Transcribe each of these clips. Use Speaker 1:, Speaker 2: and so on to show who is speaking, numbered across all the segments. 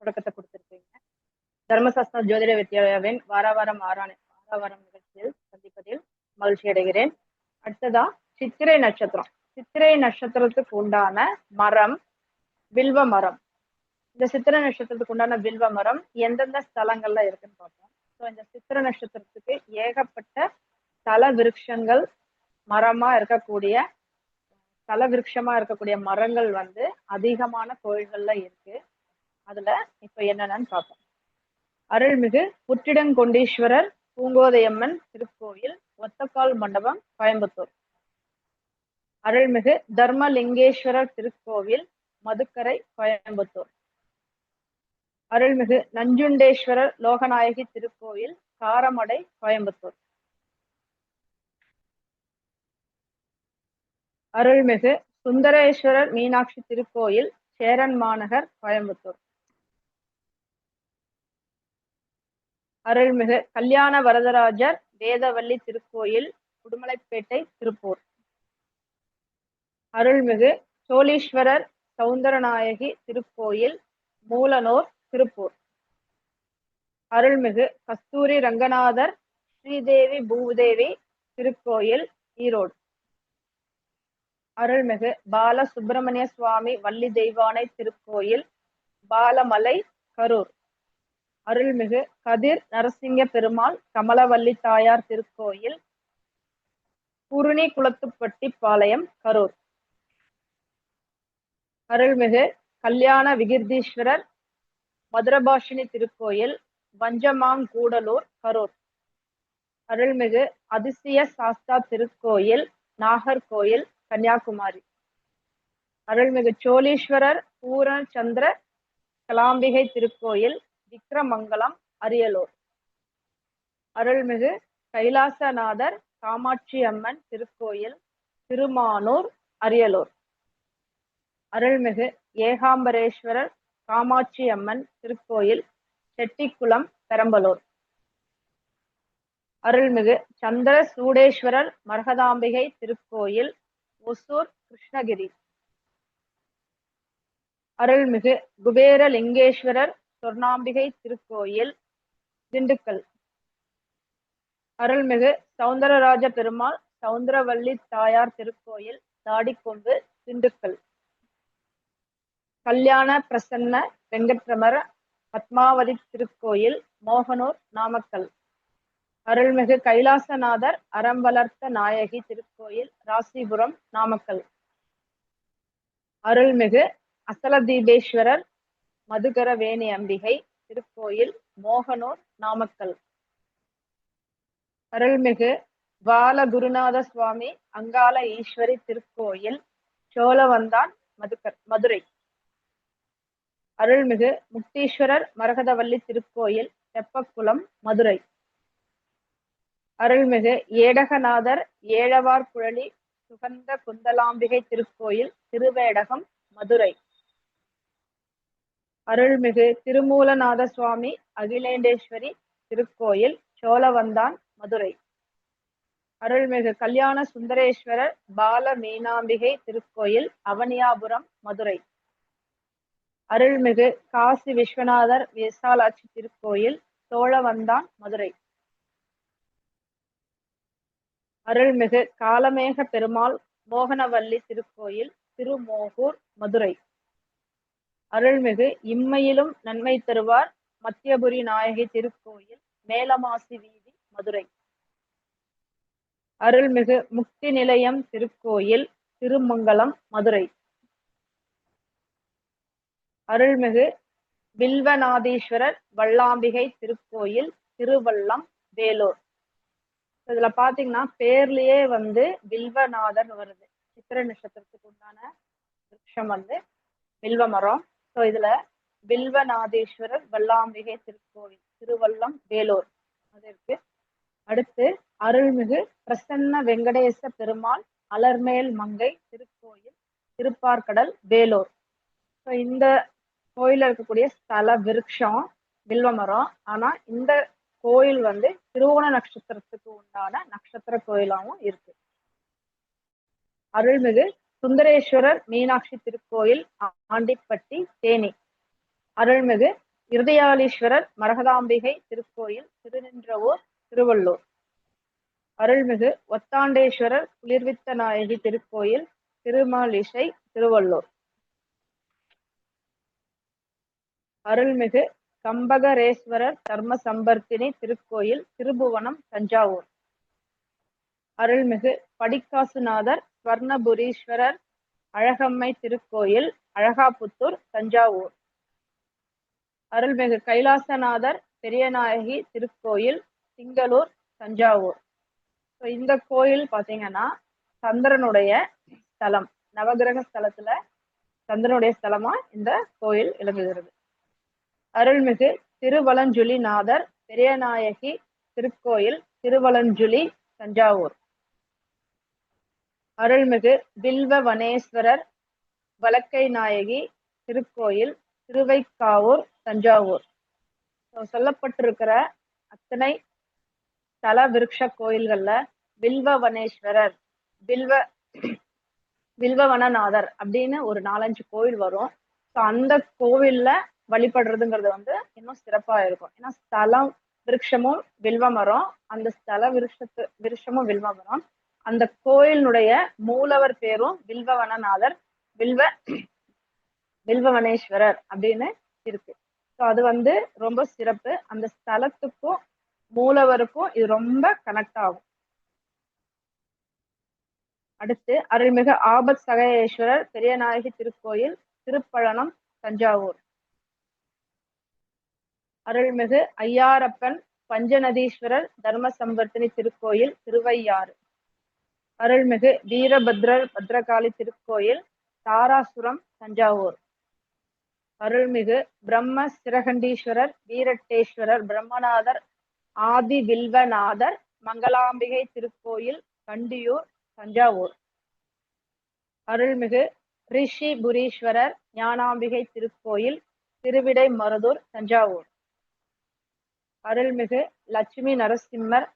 Speaker 1: தொடக்கத்தை கொடுத்திருக்கீங்க. தர்மசாஸ்திர ஜோதிட வித்யாலயாவின் வாராவாரம் நிகழ்ச்சியில் சந்திப்பதில் மகிழ்ச்சி அடைகிறேன். அடுத்ததா சித்திரை நட்சத்திரம். சித்திரை நட்சத்திரத்துக்கு உண்டான மரம் வில்வ மரம். இந்த சித்திரை நட்சத்திரத்துக்கு உண்டான வில்வ மரம் எந்தெந்த ஸ்தலங்கள்ல இருக்குன்னு பார்ப்போம். ஸோ இந்த சித்திரை நட்சத்திரத்துக்கு ஏகப்பட்ட தல விருட்சங்கள் மரமா இருக்கக்கூடிய மரங்கள் வந்து அதிகமான கோயில்கள்ல இருக்கு. அதுல இப்ப என்னென்னு பார்ப்போம். அருள்மிகு புற்றிடங்கொண்டீஸ்வரர் பூங்கோதையம்மன் திருக்கோயில், ஒத்தக்கால் மண்டபம், கோயம்புத்தூர். அருள்மிகு தர்மலிங்கேஸ்வரர் திருக்கோவில், மதுக்கரை, கோயம்புத்தூர். அருள்மிகு நஞ்சுண்டேஸ்வரர் லோகநாயகி திருக்கோயில், காரமடை, கோயம்புத்தூர். அருள்மிகு சுந்தரேஸ்வரர் மீனாட்சி திருக்கோயில், சேரன் மாநகர், கோயம்புத்தூர். அருள்மிகு கல்யாண வரதராஜர் வேதவல்லி திருக்கோயில், உடுமலைப்பேட்டை, திருப்பூர். அருள்மிகு சோழீஸ்வரர் சௌந்தரநாயகி திருக்கோயில், மூலனூர், திருப்பூர். அருள்மிகு கஸ்தூரி ரங்கநாதர் ஸ்ரீதேவி பூதேவி திருக்கோயில், ஈரோடு. அருள்மிகு பால சுப்பிரமணிய சுவாமி வள்ளி தெய்வானை திருக்கோயில், பாலமலை, கரூர். அருள்மிகு கதிர் நரசிங்க பெருமாள் கமலவல்லி தாயார் திருக்கோயில், குருணி குளத்துப்பட்டி பாளையம், கரூர். அருள்மிகு கல்யாண விகிர்தீஸ்வரர் மதுரபாஷினி திருக்கோயில், வஞ்சமாங்கூடலூர், கரூர். அருள்மிகு அதிசய சாஸ்தா திருக்கோயில், நாகர்கோயில், கன்னியாகுமரி. அருள்மிகு சோழீஸ்வரர் பூரணச்சந்திர கலாம்பிகை திருக்கோயில், விக்ரமங்கலம், அரியலூர். அருள்மிகு கைலாசநாதர் காமாட்சி அம்மன் திருக்கோயில், திருமானூர், அரியலூர். அருள்மிகு ஏகாம்பரேஸ்வரர் காமாட்சி அம்மன் திருக்கோயில், செட்டிக்குளம், பெரம்பலூர். அருள்மிகு சந்திர சூடேஸ்வரர் மரகதாம்பிகை திருக்கோயில், ஒசூர், கிருஷ்ணகிரி. அருள்மிகு குபேரலிங்கேஸ்வரர் சொர்ணாம்பிகை திருக்கோயில், திண்டுக்கல். அருள்மிகு சௌந்தரராஜ பெருமாள் சௌந்தரவல்லி தாயார் திருக்கோயில், தாடிக்கொம்பு, திண்டுக்கல். கல்யாண பிரசன்ன வெங்கட்ரமர பத்மாவதி திருக்கோயில், மோகனூர், நாமக்கல். அருள்மிகு கைலாசநாதர் அறம் வளர்த்த நாயகி திருக்கோயில், ராசிபுரம், நாமக்கல். அருள்மிகு அசலதீபேஸ்வரர் மதுகர வேணி அம்பிகை திருக்கோயில், மோகனூர், நாமக்கல். அருள்மிகு பாலகுருநாத சுவாமி அங்காள ஈஸ்வரி திருக்கோயில், சோழவந்தான், மதுரை. அருள்மிகு முக்தீஸ்வரர் மரகதவல்லி திருக்கோயில், தெப்பக்குளம், மதுரை. அருள்மிகு ஏடகநாதர் ஏழவார் குழலி சுகந்த குந்தலாம்பிகை திருக்கோயில், திருவேடகம், மதுரை. அருள்மிகு திருமூலநாத சுவாமி அகிலேண்டேஸ்வரி திருக்கோயில், சோழவந்தான், மதுரை. அருள்மிகு கல்யாண சுந்தரேஸ்வரர் பால மீனாம்பிகை திருக்கோயில், அவனியாபுரம், மதுரை. அருள்மிகு காசி விஸ்வநாதர் விசாலாட்சி திருக்கோயில், சோழவந்தான், மதுரை. அருள்மிகு காலமேக பெருமாள் மோகனவல்லி திருக்கோயில், திருமோகூர், மதுரை. அருள்மிகு இம்மையிலும் நன்மை தருவார் மத்தியபுரி நாயகி திருக்கோயில், மேலமாசி வீதி, மதுரை. அருள்மிகு முக்தி நிலையம் திருக்கோயில், திருமங்கலம், மதுரை. அருள்மிகு வில்வநாதீஸ்வரர் வல்லாம்பிகை திருக்கோயில், திருவல்லம், வேலூர். இதுல பாத்தீங்கன்னா பேர்லயே வந்து வில்வநாதர் வருது. சித்திரை நட்சத்திரத்துக்கு உண்டான விருட்சம் வந்து வில்வ மரம். ஸோ இதுல வில்வநாதீஸ்வரர் வல்லாம்பிகை திருக்கோயில், திருவல்லம், வேலூர் அது இருக்கு. அடுத்து அருள்மிகு பிரசன்ன வெங்கடேச பெருமாள் அலர்மேல் மங்கை திருக்கோயில், திருப்பார்கடல், வேலூர். ஸோ இந்த கோயில இருக்கக்கூடிய ஸ்தல விருட்சம் வில்வ மரம். ஆனா இந்த கோயில் வந்து திருவோண நட்சத்திரத்துக்கு உண்டான நட்சத்திர கோயிலாகவும் இருக்கு. அருள்மிகு சுந்தரேஸ்வரர் மீனாட்சி திருக்கோயில், ஆண்டிப்பட்டி, தேனி. அருள்மிகு இருதயாளீஸ்வரர் மரகதாம்பிகை திருக்கோயில் திருநின்றவூர் திருவள்ளூர். அருள்மிகு ஒத்தாண்டேஸ்வரர் குளிர்வித்த நாயகி திருக்கோயில் திருமாலிசை திருவள்ளூர். அருள்மிகு கம்பகரேஸ்வரர் தர்ம சம்பர்த்தினி திருக்கோயில் திருபுவனம் தஞ்சாவூர். அருள்மிகு படிக்காசுநாதர் ஸ்வர்ணபுரீஸ்வரர் அழகம்மை திருக்கோயில் அழகாபுத்தூர் தஞ்சாவூர். அருள்மிகு கைலாசநாதர் பெரியநாயகி திருக்கோயில் திங்களூர் தஞ்சாவூர். இந்த கோயில் பாத்தீங்கன்னா சந்திரனுடைய ஸ்தலம், நவகிரக ஸ்தலத்துல சந்திரனுடைய ஸ்தலமா இந்த கோயில் விளங்குகிறது. அருள்மிகு திருவலஞ்சுழிநாதர் பெரியநாயகி திருக்கோயில் திருவலஞ்சுழி தஞ்சாவூர். அருள்மிகு வில்வவனேஸ்வரர் வலக்கை நாயகி திருக்கோயில் திருவைக்காவூர் தஞ்சாவூர். சொல்லப்பட்டிருக்கிற அத்தனை தல விருட்ச கோயில்கள்ல வில்வவனேஸ்வரர் வில்வவனநாதர் அப்படின்னு ஒரு 4-5 கோயில் வரும். ஸோ அந்த கோவில்ல வழிபடுறதுங்கிறது இன்னும் சிறப்பா இருக்கும். ஏன்னா ஸ்தலம் விருட்சமும் வில்வ மரம், அந்த ஸ்தல விருட்சமும் வில்வ மரம், அந்த கோயிலுடைய மூலவர் பேரும் வில்வவனநாதர் வில்வவனேஸ்வரர் அப்படின்னு இருக்கு. ஸோ அது ரொம்ப சிறப்பு. அந்த ஸ்தலத்துக்கும் மூலவருக்கும் இது ரொம்ப கனெக்ட் ஆகும். அடுத்து அருள்மிகு ஆபத் சகயேஸ்வரர் பெரியநாயகி திருக்கோயில் திருப்பழனம் தஞ்சாவூர். அருள்மிகு ஐயாரப்பன் பஞ்சநதீஸ்வரர் தர்ம சம்பர்த்தினி திருக்கோயில் திருவையாறு. அருள்மிகு வீரபத்ரர் பத்ரகாளி திருக்கோயில் தாராசுரம் தஞ்சாவூர். அருள்மிகு பிரம்ம சிரகண்டீஸ்வரர் வீரட்டேஸ்வரர் பிரம்மநாதர் ஆதி வில்வநாதர் மங்களாம்பிகை திருக்கோயில் கண்டியூர் தஞ்சாவூர். அருள்மிகு ரிஷிபுரீஸ்வரர் ஞானாம்பிகை திருக்கோயில் திருவிடை மருதூர் தஞ்சாவூர். அருள்மிகு லட்சுமி நரசிம்மர்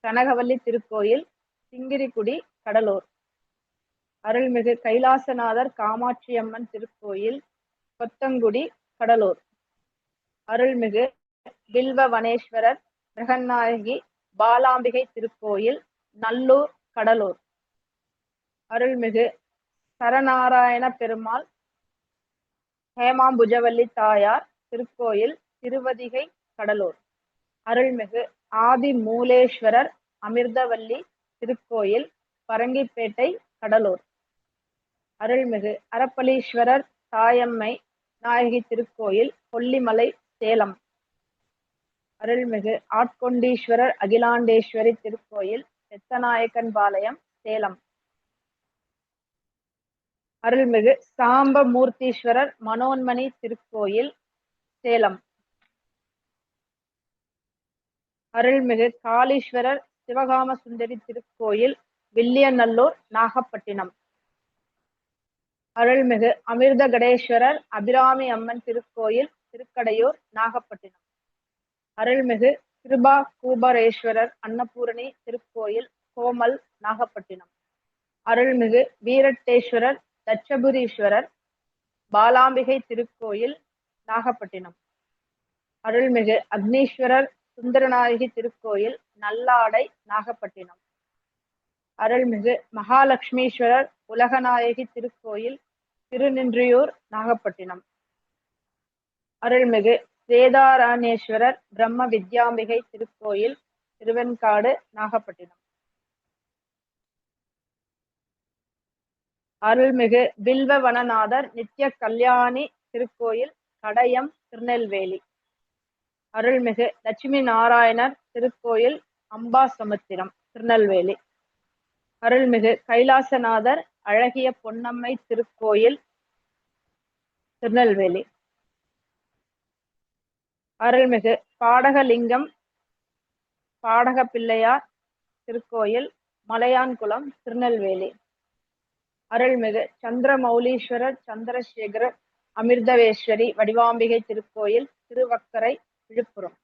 Speaker 1: கனகவல்லி திருக்கோயில் சிங்கிரிக்குடி கடலூர். அருள்மிகு கைலாசநாதர் காமாட்சியம்மன் திருக்கோயில் கொத்தங்குடி கடலூர். அருள்மிகு வில்வவனேஸ்வரர் பிரகநாயகி பாலாம்பிகை திருக்கோயில் நல்லூர் கடலூர். அருள்மிகு சரநாராயண பெருமாள் ஹேமாம்புஜவல்லி தாயார் திருக்கோயில் திருவதிகை கடலூர். அருள்மிகு ஆதி மூலேஸ்வரர் அமிர்தவல்லி திருக்கோயில் பரங்கிப்பேட்டை கடலூர். அருள்மிகு அரப்பளீஸ்வரர் தாயம்மை நாயகி திருக்கோயில் கொல்லிமலை சேலம். அருள்மிகு ஆட்கொண்டீஸ்வரர் அகிலாண்டேஸ்வரி திருக்கோயில் பெத்தநாயக்கன்பாளையம் சேலம். அருள்மிகு சாம்பமூர்த்தீஸ்வரர் மனோன்மணி திருக்கோயில் சேலம். அருள்மிகு காளீஸ்வரர் சிவகாம சுந்தரி திருக்கோயில் வில்லியநல்லூர் நாகப்பட்டினம். அருள்மிகு அமிர்தகடேஸ்வரர் அபிராமி அம்மன் திருக்கோயில் திருக்கடையூர் நாகப்பட்டினம். அருள்மிகு கிருபா கூபரேஸ்வரர் அன்னபூரணி திருக்கோயில் கோமல் நாகப்பட்டினம். அருள்மிகு வீரட்டேஸ்வரர் தட்சபுரீஸ்வரர் பாலாம்பிகை திருக்கோயில் நாகப்பட்டினம். அருள்மிகு அக்னீஸ்வரர் சுந்தரநாயகி திருக்கோயில் நல்லாடை நாகப்பட்டினம். அருள்மிகு மகாலட்சுமீஸ்வரர் உலகநாயகி திருக்கோயில் திருநின்றியூர் நாகப்பட்டினம். அருள்மிகு வேதாராணேஸ்வரர் பிரம்ம வித்யாம்பிகை திருக்கோயில் திருவெண்காடு நாகப்பட்டினம். அருள்மிகு வில்வவனநாதர் நித்திய கல்யாணி திருக்கோயில் கடையம் திருநெல்வேலி. அருள்மிகு லட்சுமி நாராயணர் திருக்கோயில் அம்பாசமுத்திரம் திருநெல்வேலி. அருள்மிகு கைலாசநாதர் அழகிய பொன்னம்மை திருக்கோயில் திருநெல்வேலி. அருள்மிகு பாடகலிங்கம் பாடக பிள்ளையார் திருக்கோயில் மலையான்குளம் திருநெல்வேலி. அருள்மிகு சந்திரமௌலீஸ்வரர் சந்திரசேகரர் அமிர்தவேஸ்வரி வடிவாம்பிகை திருக்கோயில் திருவக்கரை விழுப்புரம்.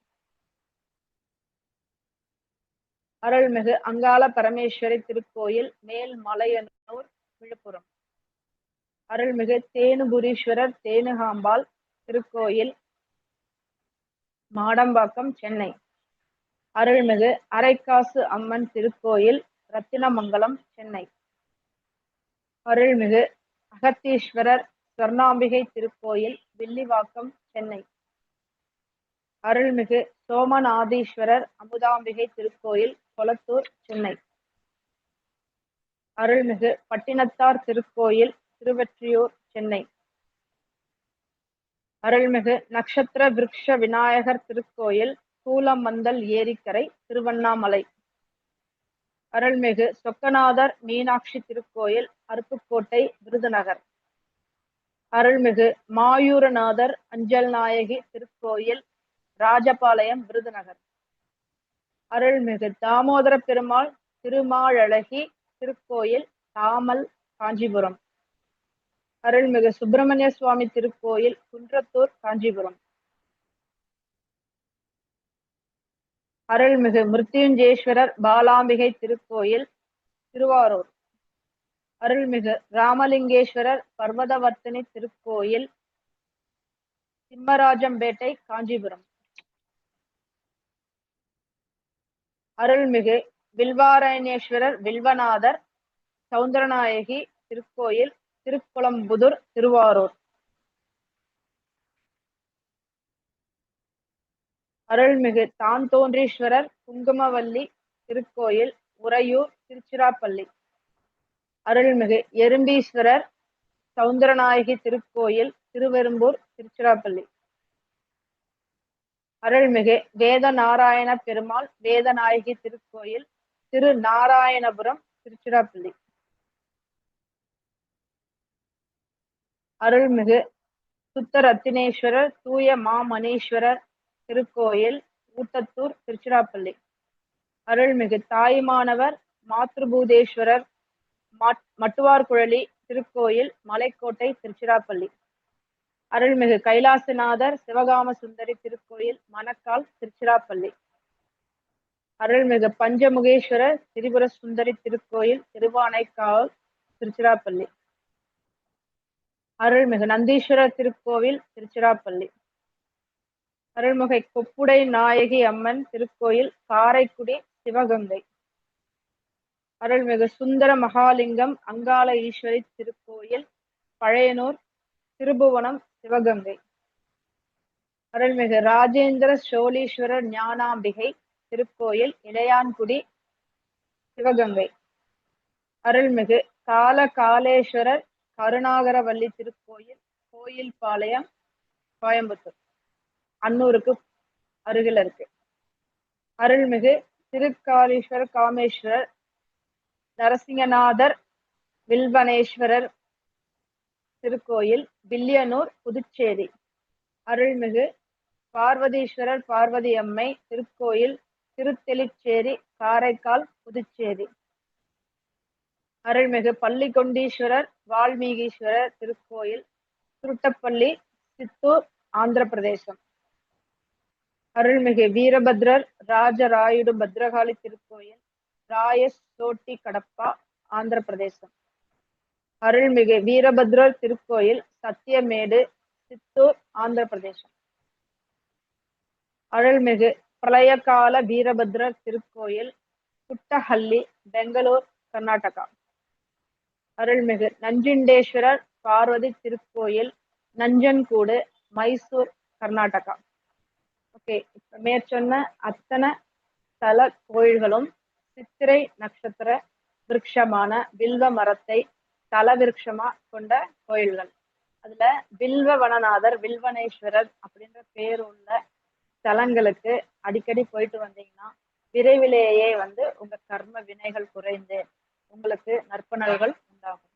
Speaker 1: அருள்மிகு அங்காள பரமேஸ்வரி திருக்கோயில் மேல்மலையனூர் விழுப்புரம். அருள்மிகு தேனுபுரீஸ்வரர் தேனுகாம்பாள் திருக்கோயில் மாடம்பாக்கம், சென்னை. அருள்மிகு அரைக்காசு அம்மன் திருக்கோயில், ரத்தினமங்கலம், சென்னை. அருள்மிகு அகத்தீஸ்வரர் சொர்ணாம்பிகை திருக்கோயில், வில்லிவாக்கம், சென்னை. அருள்மிகு சோமநாதீஸ்வரர் அமுதாம்பிகை திருக்கோயில், கொளத்தூர், சென்னை. அருள்மிகு பட்டினத்தார் திருக்கோயில், திருவெற்றியூர், சென்னை. அருள்மிகு நக்ஷத்திர விருக்ஷ விநாயகர் திருக்கோயில், கூலமந்தல் ஏரிக்கரை, திருவண்ணாமலை. அருள்மிகு சொக்கநாதர் மீனாட்சி திருக்கோயில், அருப்புக்கோட்டை, விருதுநகர். அருள்மிகு மாயூரநாதர் அஞ்சல் நாயகி திருக்கோயில், ராஜபாளையம், விருதுநகர். அருள்மிகு தாமோதர பெருமாள் திருமாழழகி திருக்கோயில், தாமல், காஞ்சிபுரம். அருள்மிகு சுப்பிரமணிய சுவாமி திருக்கோயில், குன்றத்தூர், காஞ்சிபுரம். அருள்மிகு மிருத்யுஞ்சேஸ்வரர் பாலாம்பிகை திருக்கோயில், திருவாரூர். அருள்மிகு ராமலிங்கேஸ்வரர் பர்வதவர்த்தினி திருக்கோயில், திம்மராஜம்பேட்டை, காஞ்சிபுரம். அருள்மிகு வில்வாரண்யேஸ்வரர் வில்வநாதர் சௌந்தரநாயகி திருக்கோயில், திருக்குளம்புதூர், திருவாரூர். அருள்மிகு தான்தோன்றீஸ்வரர் குங்குமவல்லி திருக்கோயில், உறையூர், திருச்சிராப்பள்ளி. அருள்மிகு எறும்பீஸ்வரர் சௌந்தரநாயகி திருக்கோயில், திருவெரும்பூர், திருச்சிராப்பள்ளி. அருள்மிகு வேதநாராயண பெருமாள் வேதநாயகி திருக்கோயில், திருநாராயணபுரம், திருச்சிராப்பள்ளி. அருள்மிகு சுத்தரத்தினேஸ்வரர் தூய மாமணீஸ்வரர் திருக்கோயில், ஊட்டத்தூர், திருச்சிராப்பள்ளி. அருள்மிகு தாயுமானவர் மாத்ருபூதேஸ்வரர் மட்டுவார்குழலி திருக்கோயில், மலைக்கோட்டை, திருச்சிராப்பள்ளி. அருள்மிகு கைலாசநாதர் சிவகாம சுந்தரி திருக்கோயில், மணக்கால், திருச்சிராப்பள்ளி. அருள்மிகு பஞ்சமுகேஸ்வரர் திரிபுர சுந்தரி திருக்கோயில், திருவானைக்காவல், திருச்சிராப்பள்ளி. அருள்மிகு நந்தீஸ்வரர் திருக்கோவில், திருச்சிராப்பள்ளி. அருள்மிகு கொப்புடை நாயகி அம்மன் திருக்கோயில், காரைக்குடி, சிவகங்கை. அருள்மிகு சுந்தர மகாலிங்கம் அங்காள ஈஸ்வரி திருக்கோயில், பழையனூர், திருபுவனம், சிவகங்கை. அருள்மிகு ராஜேந்திர சோழீஸ்வரர் ஞானாம்பிகை திருக்கோயில், இளையான்குடி, சிவகங்கை. அருள்மிகு காலகாலேஸ்வரர் கருணாகரவல்லி திருக்கோயில், கோயில்பாளையம், கோயம்புத்தூர், அன்னூருக்கு அருகில் இருக்கு. அருள்மிகு திருக்காலீஸ்வரர் காமேஸ்வரர் நரசிங்கநாதர் வில்வனேஸ்வரர் திருக்கோயில், வில்லியனூர், புதுச்சேரி. அருள்மிகு பார்வதீஸ்வரர் பார்வதி அம்மை திருக்கோயில், திருத்தெலிச்சேரி, காரைக்கால், புதுச்சேரி. அருள்மிகு பள்ளிகொண்டீஸ்வரர் வால்மீகீஸ்வரர் திருக்கோயில், திருட்டப்பள்ளி, சித்தூர், ஆந்திர பிரதேசம். அருள்மிகு வீரபத்ரர் ராஜராயுடு பத்ரகாளி திருக்கோயில், ராயசோட்டி கடப்பா, ஆந்திர பிரதேசம். அருள்மிகு வீரபத்ரர் திருக்கோயில், சத்தியமேடு, சித்தூர், ஆந்திர பிரதேசம். அருள்மிகு பிரளயகால வீரபத்ரர் திருக்கோயில், புட்டஹள்ளி, பெங்களூர், கர்நாடகா. அருள்மிகு நஞ்சுண்டேஸ்வரர் பார்வதி திருக்கோயில், நஞ்சன்கூடு, மைசூர், கர்நாடகா. ஓகே, இப்ப மேற்சொன்ன அத்தனை ஸ்தல கோயில்களும் சித்திரை நட்சத்திர விருட்சமான வில்வ மரத்தை தல விருட்சமா கொண்ட கோயில்கள். அதுல வில்வ வனநாதர் வில்வனேஸ்வரர் அப்படின்ற பேர் உள்ள ஸ்தலங்களுக்கு அடிக்கடி போயிட்டு வந்தீங்கன்னா விரைவிலேயே உங்க கர்ம வினைகள் குறைந்து உங்களுக்கு நற்பலன்கள் உண்டாகும்.